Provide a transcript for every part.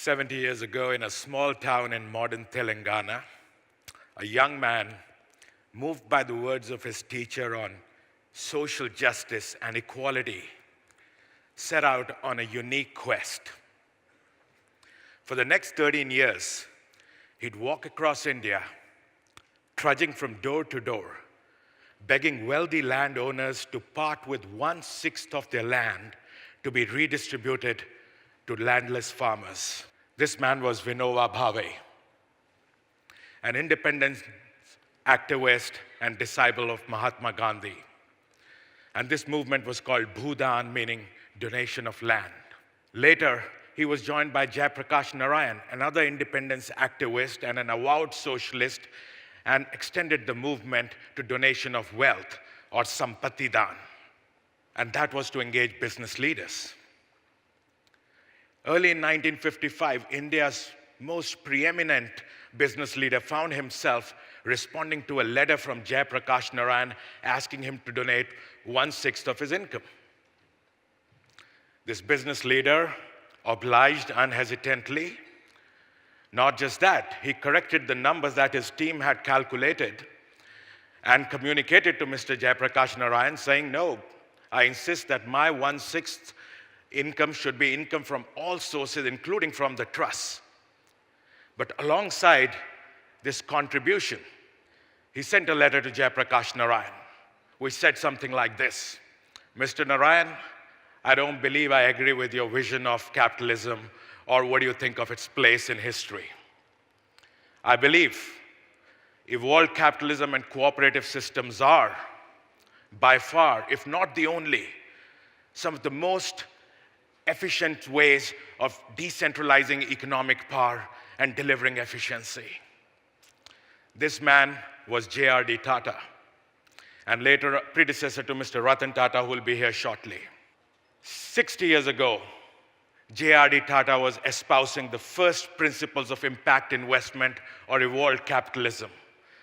70 years ago, in a small town in modern Telangana, a young man, moved by the words of his teacher on social justice and equality, set out on a unique quest. For the next 13 years, he'd walk across India, trudging from door to door, begging wealthy landowners to part with 1/6 of their land to be redistributed to landless farmers. This man was Vinoba Bhave, an independence activist and disciple of Mahatma Gandhi. And this movement was called Bhudan, meaning donation of land. Later, he was joined by Jayaprakash Narayan, another independence activist and an avowed socialist, and extended the movement to donation of wealth, or Sampatti Dan. And that was to engage business leaders. Early in 1955, India's most preeminent business leader found himself responding to a letter from Jayaprakash Narayan asking him to donate 1/6 of his income. This business leader obliged unhesitantly. Not just that, he corrected the numbers that his team had calculated and communicated to Mr. Jayaprakash Narayan, saying, "No, I insist that my 1/6 income should be income from all sources, including from the trusts." But alongside this contribution, he sent a letter to Jayaprakash Narayan, which said something like this: "Mr. Narayan, I don't believe I agree with your vision of capitalism, or what do you think of its place in history? I believe evolved capitalism and cooperative systems are, by far, if not the only, some of the most efficient ways of decentralizing economic power and delivering efficiency." This man was J.R.D. Tata, and later a predecessor to Mr. Ratan Tata, who will be here shortly. 60 years ago, J.R.D. Tata was espousing the first principles of impact investment, or evolved capitalism.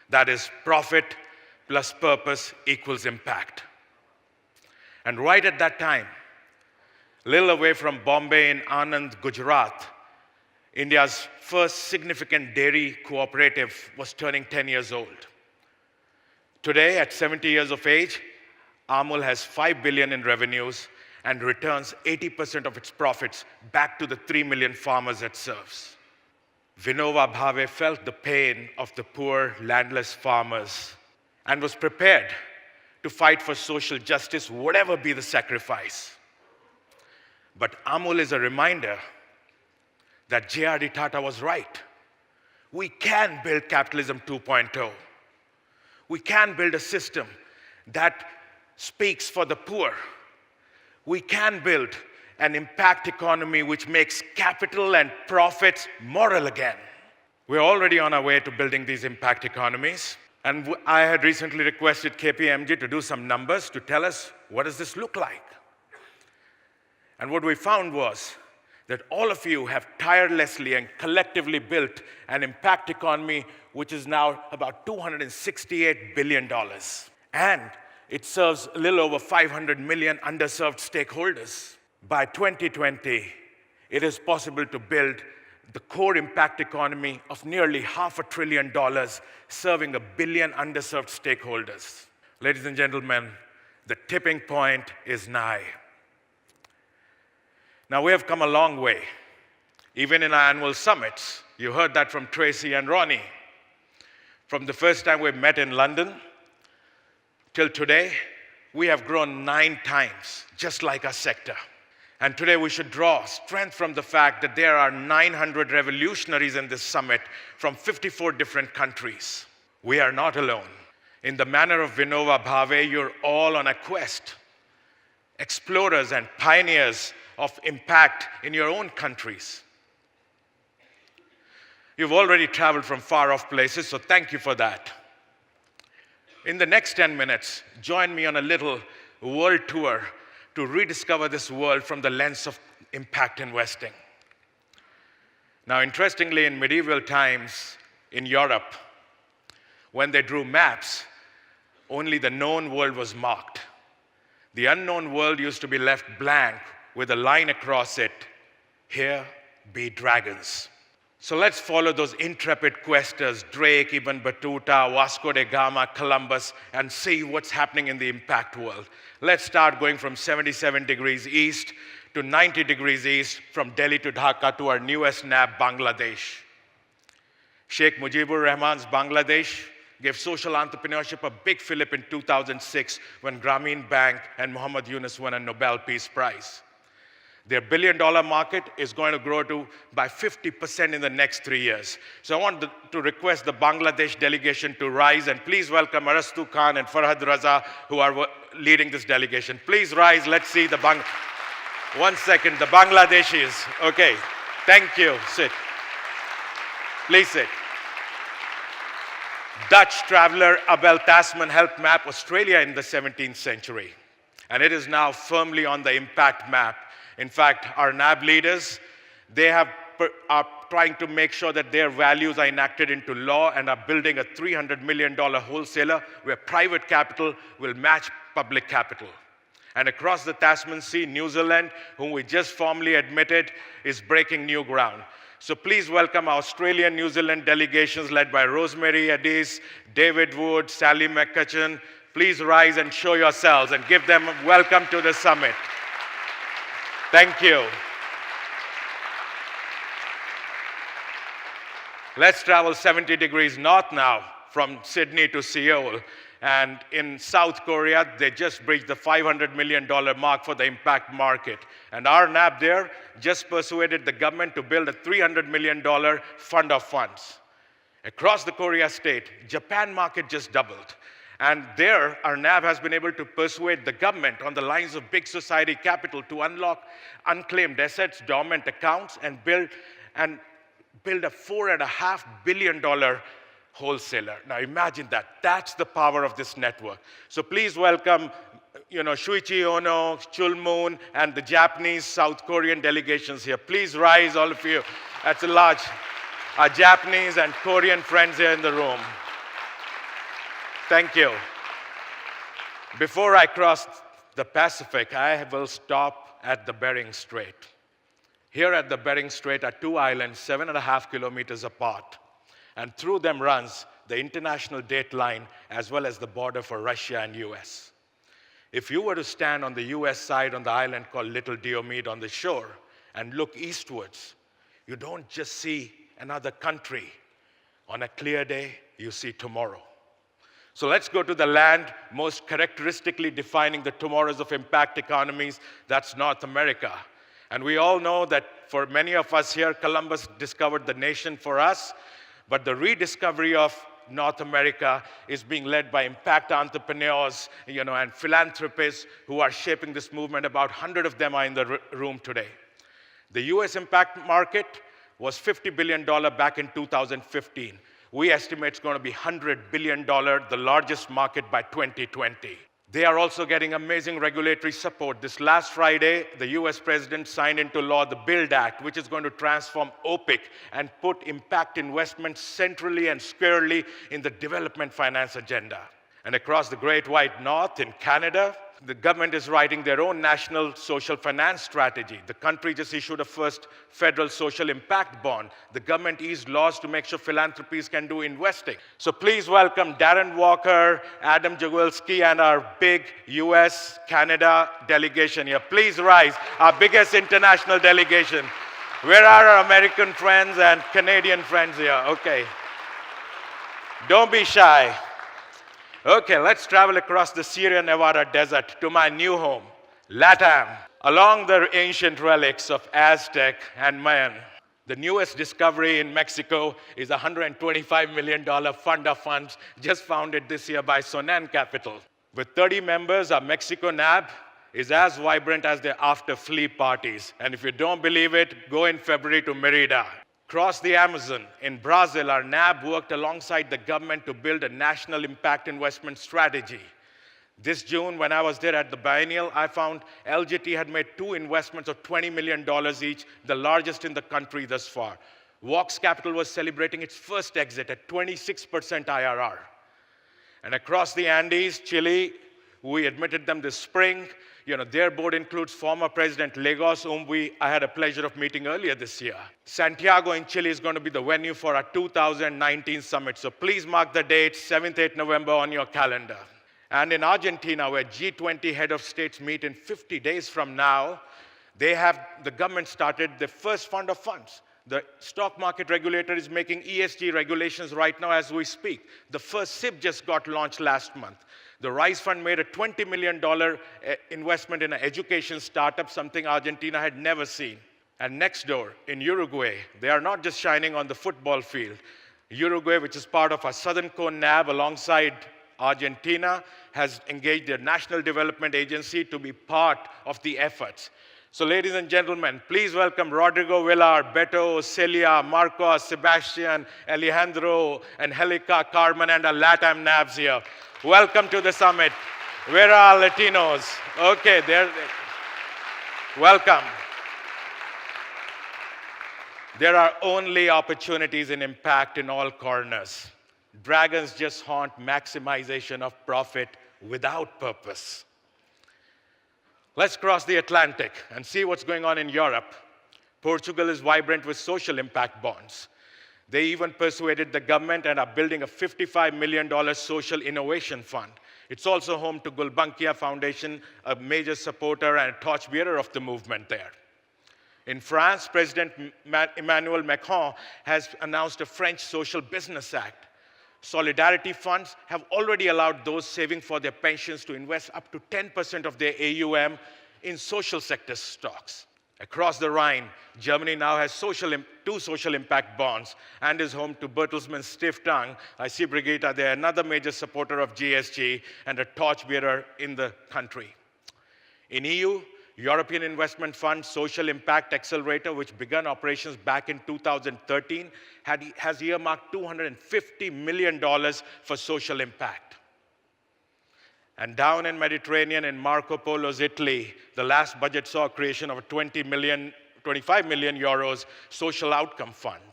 That is, profit plus purpose equals impact. And right at that time, a little away from Bombay in Anand, Gujarat, India's first significant dairy cooperative was turning 10 years old. Today, at 70 years of age, Amul has 5 billion in revenues and returns 80% of its profits back to the 3 million farmers it serves. Vinoba Bhave felt the pain of the poor, landless farmers and was prepared to fight for social justice, whatever be the sacrifice. But Amul is a reminder that J.R.D. Tata was right. We can build capitalism 2.0. We can build a system that speaks for the poor. We can build an impact economy which makes capital and profits moral again. We're already on our way to building these impact economies. And I had recently requested KPMG to do some numbers to tell us, what does this look like? And what we found was that all of you have tirelessly and collectively built an impact economy which is now about $268 billion. And it serves a little over 500 million underserved stakeholders. By 2020, it is possible to build the core impact economy of nearly $500 billion, serving 1 billion underserved stakeholders. Ladies and gentlemen, the tipping point is nigh. Now, we have come a long way. Even in our annual summits, you heard that from Tracy and Ronnie. From the first time we met in London till today, we have grown 9 times, just like our sector. And today we should draw strength from the fact that there are 900 revolutionaries in this summit from 54 different countries. We are not alone. In the manner of Vinoba Bhave, you're all on a quest. Explorers and pioneers of impact in your own countries. You've already traveled from far-off places, so thank you for that. In the next 10 minutes, join me on a little world tour to rediscover this world from the lens of impact investing. Now, interestingly, in medieval times in Europe, when they drew maps, only the known world was marked. The unknown world used to be left blank with a line across it, here be dragons. So let's follow those intrepid questers, Drake, Ibn Battuta, Vasco da Gama, Columbus, and see what's happening in the impact world. Let's start going from 77 degrees east to 90 degrees east, from Delhi to Dhaka to our newest NAB, Bangladesh. Sheikh Mujibur Rahman's Bangladesh gave social entrepreneurship a big fillip in 2006 when Grameen Bank and Muhammad Yunus won a Nobel Peace Prize. Their billion-dollar market is going to grow by 50% in the next 3 years. So I want to request the Bangladesh delegation to rise, and please welcome Arastu Khan and Farhad Raza, who are leading this delegation. Please rise. Let's see the One second, the Bangladeshis. Okay, thank you. Sit. Please sit. Dutch traveler Abel Tasman helped map Australia in the 17th century, and it is now firmly on the impact map. In fact, our NAB leaders, they are trying to make sure that their values are enacted into law and are building a $300 million wholesaler where private capital will match public capital. And across the Tasman Sea, New Zealand, whom we just formally admitted, is breaking new ground. So please welcome our Australian New Zealand delegations led by Rosemary Addis, David Wood, Sally McCutcheon. Please rise and show yourselves and give them a welcome to the summit. Thank you. Let's travel 70 degrees north now from Sydney to Seoul. And in South Korea, they just breached the $500 million mark for the impact market. And our NAB there just persuaded the government to build a $300 million fund of funds. Across the Korea state, Japan market just doubled. And there, our NAB has been able to persuade the government on the lines of big society capital to unlock unclaimed assets, dormant accounts, and build a $4.5 billion wholesaler. Now imagine that. That's the power of this network. So please welcome Shuichi Ono, Chul Moon, and the Japanese, South Korean delegations here. Please rise, all of you. That's a large, our Japanese and Korean friends here in the room. Thank you. Before I cross the Pacific, I will stop at the Bering Strait. Here at the Bering Strait are two islands 7.5 kilometers apart, and through them runs the international date line as well as the border for Russia and US. If you were to stand on the US side on the island called Little Diomede on the shore and look eastwards, you don't just see another country. On a clear day, you see tomorrow. So let's go to the land most characteristically defining the tomorrows of impact economies. That's North America. And we all know that for many of us here, Columbus discovered the nation for us, but the rediscovery of North America is being led by impact entrepreneurs, and philanthropists who are shaping this movement. About 100 of them are in the room today. The US impact market was $50 billion back in 2015. We estimate it's going to be $100 billion, the largest market by 2020. They are also getting amazing regulatory support. This last Friday, the US president signed into law the BUILD Act, which is going to transform OPIC and put impact investment centrally and squarely in the development finance agenda. And across the Great White North in Canada, the government is writing their own national social finance strategy. The country just issued a first federal social impact bond. The government eased laws to make sure philanthropies can do investing. So please welcome Darren Walker, Adam Jagulski, and our big US, Canada delegation here. Please rise, our biggest international delegation. Where are our American friends and Canadian friends here? Okay. Don't be shy. Okay, let's travel across the Sierra Nevada desert to my new home, LATAM. Along the ancient relics of Aztec and Mayan, the newest discovery in Mexico is a $125 million fund of funds just founded this year by Sonan Capital. With 30 members, our Mexico NAB is as vibrant as their after-flea parties. And if you don't believe it, go in February to Merida. Across the Amazon, in Brazil, our NAB worked alongside the government to build a national impact investment strategy. This June, when I was there at the biennial, I found LGT had made 2 investments of $20 million each, the largest in the country thus far. Vox Capital was celebrating its first exit at 26% IRR. And across the Andes, Chile, We admitted them this spring. Their board includes former President Lagos, whom I had a pleasure of meeting earlier this year. Santiago in Chile is going to be the venue for our 2019 summit. So please mark the date, 7th, 8th November on your calendar. And in Argentina, where G20 head of states meet in 50 days from now, the government started the first fund of funds. The stock market regulator is making ESG regulations right now as we speak. The first SIP just got launched last month. The RISE Fund made a $20 million investment in an education startup, something Argentina had never seen. And next door, in Uruguay, they are not just shining on the football field. Uruguay, which is part of our Southern Cone NAB alongside Argentina, has engaged their National Development Agency to be part of the efforts. So ladies and gentlemen, please welcome Rodrigo Villar, Beto, Celia, Marcos, Sebastian, Alejandro, Angelica, Carmen, and our LATAM NABs here. Welcome to the summit. Where are our Latinos? Okay, welcome. There are only opportunities in impact in all corners. Dragons just haunt maximization of profit without purpose. Let's cross the Atlantic and see what's going on in Europe. Portugal is vibrant with social impact bonds. They even persuaded the government and are building a $55 million social innovation fund. It's also home to Gulbenkian Foundation, a major supporter and a torchbearer of the movement there. In France, President Emmanuel Macron has announced a French Social Business Act. Solidarity funds have already allowed those saving for their pensions to invest up to 10% of their AUM in social sector stocks. Across the Rhine, Germany now has two social impact bonds and is home to Bertelsmann Stiftung. I see Brigitte there, another major supporter of GSG and a torchbearer in the country. In EU, European Investment Fund Social Impact Accelerator, which began operations back in 2013, has earmarked $250 million for social impact. And down in Mediterranean, in Marco Polo's Italy, the last budget saw a creation of a 25 million euros social outcome fund.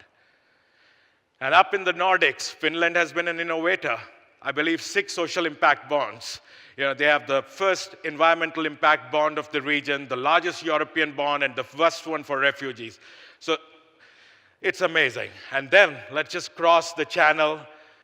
And up in the Nordics, Finland has been an innovator. I believe 6 social impact bonds. They have the first environmental impact bond of the region, the largest European bond, and the first one for refugees. So it's amazing. And then let's just cross the channel.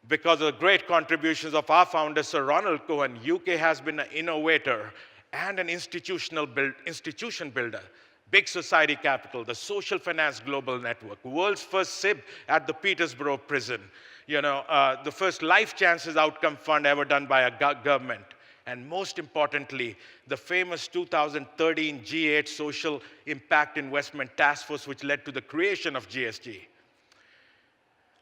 Because of the great contributions of our founder, Sir Ronald Cohen, UK has been an innovator and an institution builder. Big Society Capital, the Social Finance Global Network, world's first SIB at the Petersburg prison, the first Life Chances Outcome Fund ever done by a government. And most importantly, the famous 2013 G8 Social Impact Investment Task Force, which led to the creation of GSG.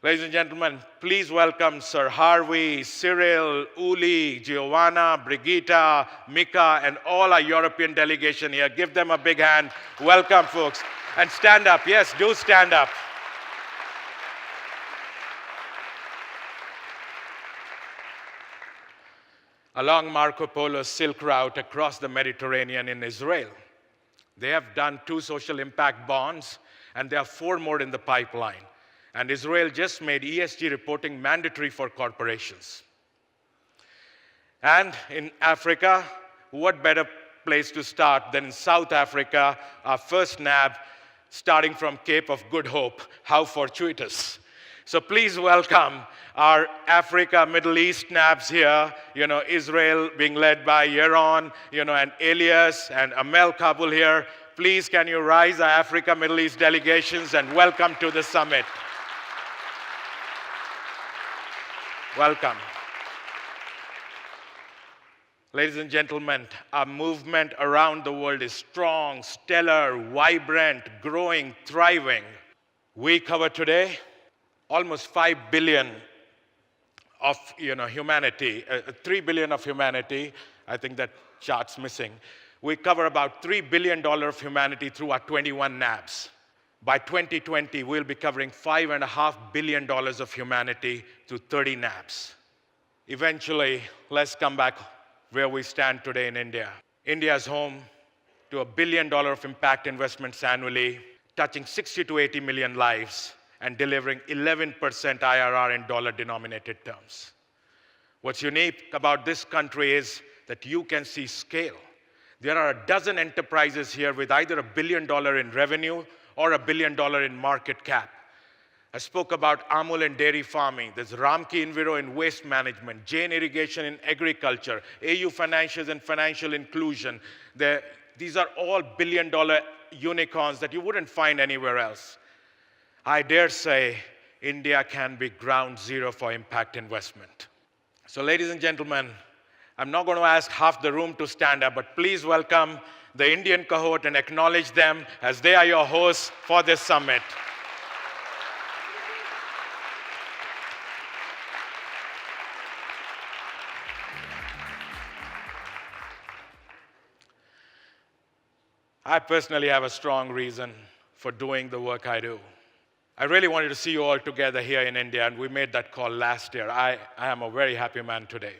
Ladies and gentlemen, please welcome Sir Harvey, Cyril, Uli, Giovanna, Brigitte, Mika, and all our European delegation here. Give them a big hand. Welcome, folks. And stand up. Yes, do stand up. Along Marco Polo's Silk Route across the Mediterranean in Israel, they have done 2 social impact bonds, and there are 4 more in the pipeline. And Israel just made ESG reporting mandatory for corporations. And in Africa, what better place to start than in South Africa, our first NAB, starting from Cape of Good Hope. How fortuitous. So please welcome our Africa, Middle East NABs here, Israel being led by Yaron, and Elias and Amel Kabul here. Please, can you rise, our Africa, Middle East delegations, and welcome to the summit. Welcome. Ladies and gentlemen, our movement around the world is strong, stellar, vibrant, growing, thriving. We cover today almost 5 billion of humanity, 3 billion of humanity. I think that chart's missing. We cover about $3 billion of humanity through our 21 NABs. By 2020, we'll be covering $5.5 billion of humanity through 30 NABs. Eventually, let's come back where we stand today in India. India is home to $1 billion of impact investments annually, touching 60 to 80 million lives, and delivering 11% IRR in dollar-denominated terms. What's unique about this country is that you can see scale. There are a dozen enterprises here with either $1 billion in revenue or $1 billion in market cap. I spoke about Amul in dairy farming. There's Ramki Enviro in waste management, Jain Irrigation in agriculture, AU Financials in financial inclusion. These are all billion-dollar unicorns that you wouldn't find anywhere else. I dare say India can be ground zero for impact investment. So ladies and gentlemen, I'm not going to ask half the room to stand up, but please welcome the Indian cohort and acknowledge them as they are your hosts for this summit. I personally have a strong reason for doing the work I do. I really wanted to see you all together here in India, and we made that call last year. I am a very happy man today,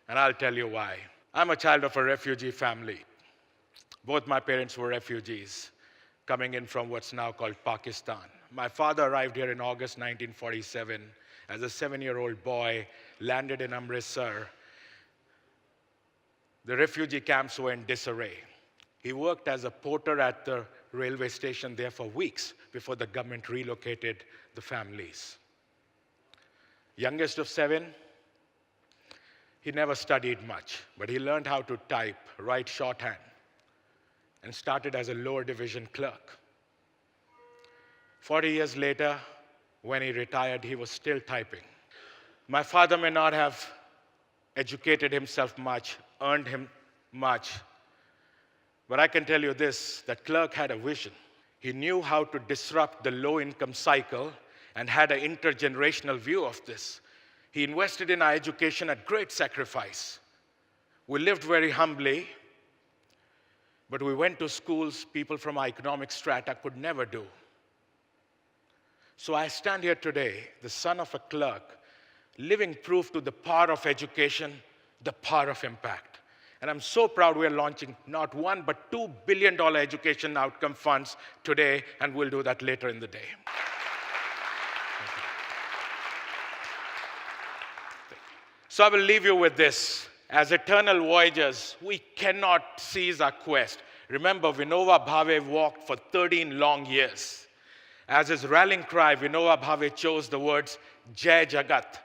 and I'll tell you why. I'm a child of a refugee family. Both my parents were refugees, coming in from what's now called Pakistan. My father arrived here in August 1947 as a 7-year-old boy, landed in Amritsar. The refugee camps were in disarray. He worked as a porter at the railway station there for weeks before the government relocated the families. Youngest of 7, he never studied much, but he learned how to type, write shorthand, and started as a lower division clerk. 40 years later, when he retired, he was still typing. My father may not have educated himself much, earned him much, but I can tell you this, that clerk had a vision. He knew how to disrupt the low-income cycle and had an intergenerational view of this. He invested in our education at great sacrifice. We lived very humbly, but we went to schools people from our economic strata could never do. So I stand here today, the son of a clerk, living proof to the power of education, the power of impact. And I'm so proud we are launching not $1, but $2 billion education outcome funds today, and we'll do that later in the day. So I will leave you with this. As eternal voyagers, we cannot cease our quest. Remember, Vinoba Bhave walked for 13 long years. As his rallying cry, Vinoba Bhave chose the words Jai Jagat,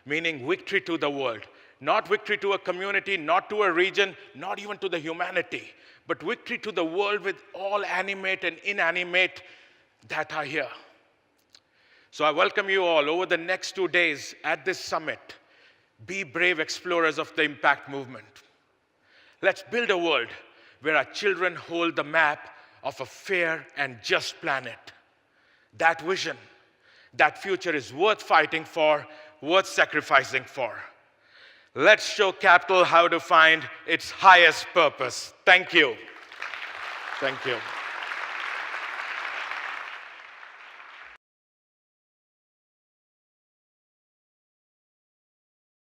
meaning victory to the world. Not victory to a community, not to a region, not even to the humanity, but victory to the world with all animate and inanimate that are here. So I welcome you all over the next 2 days at this summit. Be brave explorers of the impact movement. Let's build a world where our children hold the map of a fair and just planet. That vision, that future is worth fighting for, worth sacrificing for. Let's show capital how to find its highest purpose. Thank you. Thank you.